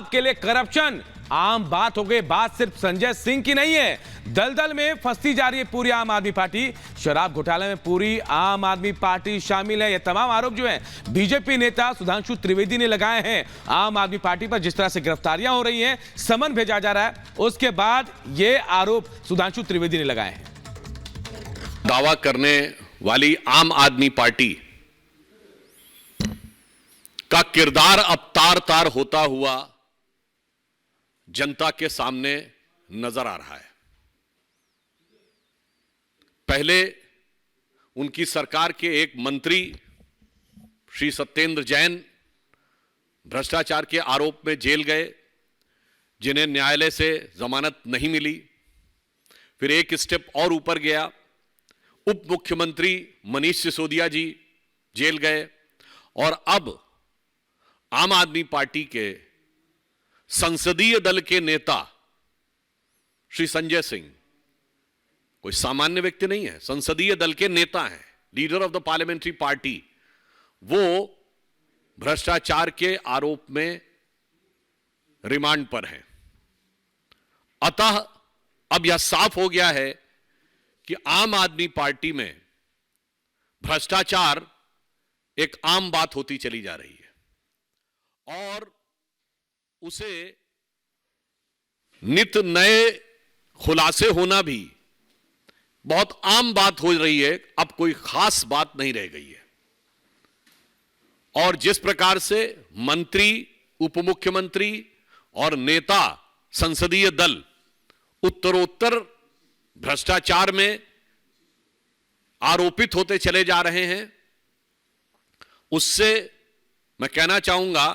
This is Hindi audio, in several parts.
आपके लिए करप्शन आम बात हो गई। बात सिर्फ संजय सिंह की नहीं है, दलदल में फंसती जा रही है पूरी आम आदमी पार्टी। शराब घोटाले में पूरी आम आदमी पार्टी शामिल है। ये तमाम आरोप जो है बीजेपी नेता सुधांशु त्रिवेदी ने लगाए हैं आम आदमी पार्टी पर। जिस तरह से गिरफ्तारियां हो रही हैं, समन भेजा जा रहा है, उसके बाद ये आरोप सुधांशु त्रिवेदी ने लगाए हैं। दावा करने वाली आम आदमी पार्टी का किरदार अब तार तार होता हुआ जनता के सामने नजर आ रहा है। पहले उनकी सरकार के एक मंत्री श्री सत्येंद्र जैन भ्रष्टाचार के आरोप में जेल गए, जिन्हें न्यायालय से जमानत नहीं मिली। फिर एक स्टेप और ऊपर गया, उप मुख्यमंत्री मनीष सिसोदिया जी जेल गए, और अब आम आदमी पार्टी के संसदीय दल के नेता श्री संजय सिंह, कोई सामान्य व्यक्ति नहीं है, संसदीय दल के नेता हैं, leader of the parliamentary party, वो भ्रष्टाचार के आरोप में रिमांड पर हैं। अतः अब यह साफ हो गया है कि आम आदमी पार्टी में भ्रष्टाचार एक आम बात होती चली जा रही है और उसे नित नए खुलासे होना भी बहुत आम बात हो रही है। अब कोई खास बात नहीं रह गई है। और जिस प्रकार से मंत्री, उप मुख्यमंत्री और नेता संसदीय दल उत्तरोत्तर भ्रष्टाचार में आरोपित होते चले जा रहे हैं, उससे मैं कहना चाहूंगा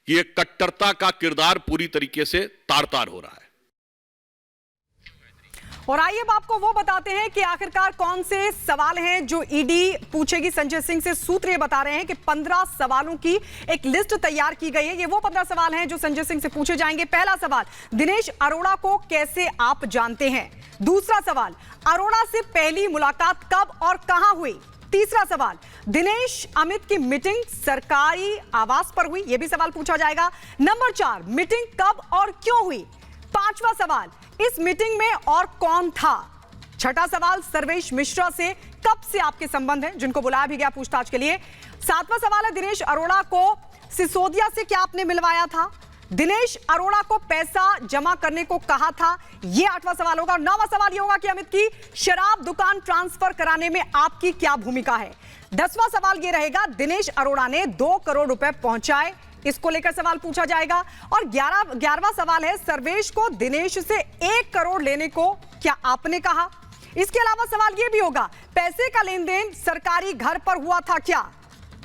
कि एक कट्टरता का किरदार पूरी तरीके से तार तार हो रहा है। और आइए अब आपको वो बताते हैं कि आखिरकार कौन से सवाल हैं जो ईडी पूछेगी संजय सिंह से। सूत्र ये बता रहे हैं कि 15 सवालों की एक लिस्ट तैयार की गई है। ये वो 15 सवाल हैं जो संजय सिंह से पूछे जाएंगे। पहला सवाल, दिनेश अरोड़ा को कैसे आप जानते हैं? दूसरा सवाल, अरोड़ा से पहली मुलाकात कब और कहां हुई? तीसरा सवाल, दिनेश अमित की मीटिंग सरकारी आवास पर हुई, यह भी सवाल पूछा जाएगा। नंबर 4, मीटिंग कब और क्यों हुई? पांचवा सवाल, इस मीटिंग में और कौन था? छठा सवाल, सर्वेश मिश्रा से कब से आपके संबंध हैं, जिनको बुलाया भी गया पूछताछ के लिए? सातवां सवाल है, दिनेश अरोड़ा को सिसोदिया से क्या आपने मिलवाया था? दिनेश अरोड़ा को पैसा जमा करने को कहा था, यह 8वां सवाल होगा। 9वां सवाल यह होगा कि अमित की शराब दुकान ट्रांसफर कराने में आपकी क्या भूमिका है? 10वां सवाल यह रहेगा, दिनेश अरोड़ा ने 2 करोड़ रुपए पहुंचाए, इसको लेकर सवाल पूछा जाएगा। और 11वां सवाल है, सर्वेश को दिनेश से 1 करोड़ लेने को क्या आपने कहा? इसके अलावा सवाल यह भी होगा, पैसे का लेन देन सरकारी घर पर हुआ था क्या?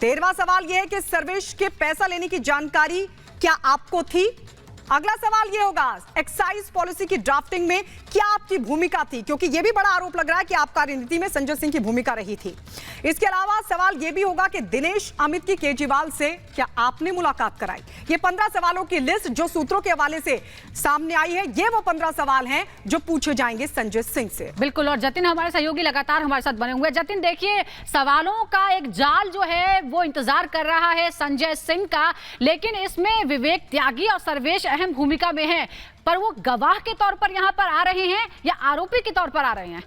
13वां सवाल यह है कि सर्वेश के पैसा लेने की जानकारी क्या आपको थी? अगला सवाल यह होगा, एक्साइज पॉलिसी की ड्राफ्टिंग में क्या आपकी भूमिका थी? क्योंकि यह भी बड़ा आरोप लग रहा है कि आप कार्यनीति में संजय सिंह की भूमिका रही थी। इसके अलावा सवाल यह भी होगा कि दिनेश अमित की केजरीवाल से क्या आपने मुलाकात कराई? ये 15 सवालों की लिस्ट जो सूत्रों के हवाले से सामने आई है, ये वो 15 सवाल हैं जो पूछे जाएंगे संजय सिंह से। बिल्कुल, और जतिन हमारे सहयोगी लगातार हमारे साथ बने हुए। जतिन, देखिए, सवालों का एक जाल जो है वो इंतजार कर रहा है संजय सिंह का, लेकिन इसमें विवेक त्यागी और सर्वेश अहम भूमिका में है। पर वो गवाह के तौर पर यहां पर आ रहे हैं या आरोपी के तौर पर आ रहे हैं?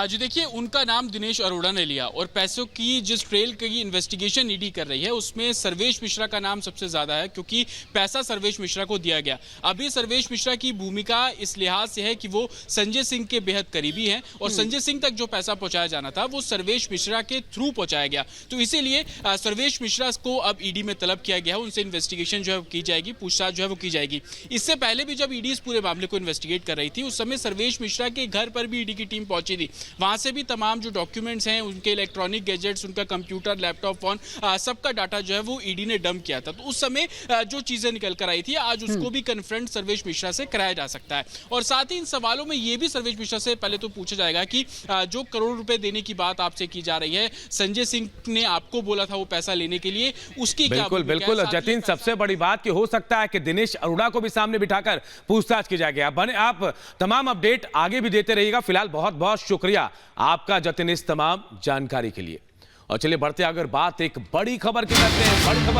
जी देखिए, उनका नाम दिनेश अरोड़ा ने लिया और पैसों की जिस ट्रेल की इन्वेस्टिगेशन ईडी कर रही है उसमें सर्वेश मिश्रा का नाम सबसे ज्यादा है, क्योंकि पैसा सर्वेश मिश्रा को दिया गया। अभी सर्वेश मिश्रा की भूमिका इस लिहाज से है कि वो संजय सिंह के बेहद करीबी हैं और संजय सिंह तक जो पैसा पहुंचाया जाना था वो सर्वेश मिश्रा के थ्रू पहुंचाया गया। तो इसीलिए सर्वेश मिश्रा को अब ईडी में तलब किया गया है, उनसे इन्वेस्टिगेशन जो है की जाएगी, पूछताछ जो है वो की जाएगी। इससे पहले भी जब ईडी इस पूरे मामले को इन्वेस्टिगेट कर रही थी, उस समय सर्वेश मिश्रा के घर पर भी ईडी की टीम पहुंची थी। वहां से भी तमाम जो डॉक्यूमेंट्स हैं, उनके इलेक्ट्रॉनिक गैजेट्स, उनका कंप्यूटर, लैपटॉप, फोन, सबका डाटा जो है वो ईडी ने डंप किया था। तो उस समय जो चीजें निकल कर आई थी, आज उसको भी कन्फ्रंट सर्वेश मिश्रा से कराया जा सकता है। और साथ ही इन सवालों में यह भी सर्वेश मिश्रा से पहले तो पूछा जाएगा कि जो करोड़ रुपए देने की बात आपसे की जा रही है, संजय सिंह ने आपको बोला था वो पैसा लेने के लिए, उसकी क्या बिल्कुल बिल्कुल जतिन, सबसे बड़ी बात कि हो सकता है कि दिनेश अरोड़ा को भी सामने बिठाकर पूछताछ की जाएगी। आप तमाम अपडेट आगे भी देते रहिएगा। फिलहाल बहुत बहुत शुक्रिया आपका जतिन इस तमाम जानकारी के लिए। और चलिए बढ़ते, अगर बात एक बड़ी खबर की करते हैं, बड़ी खबर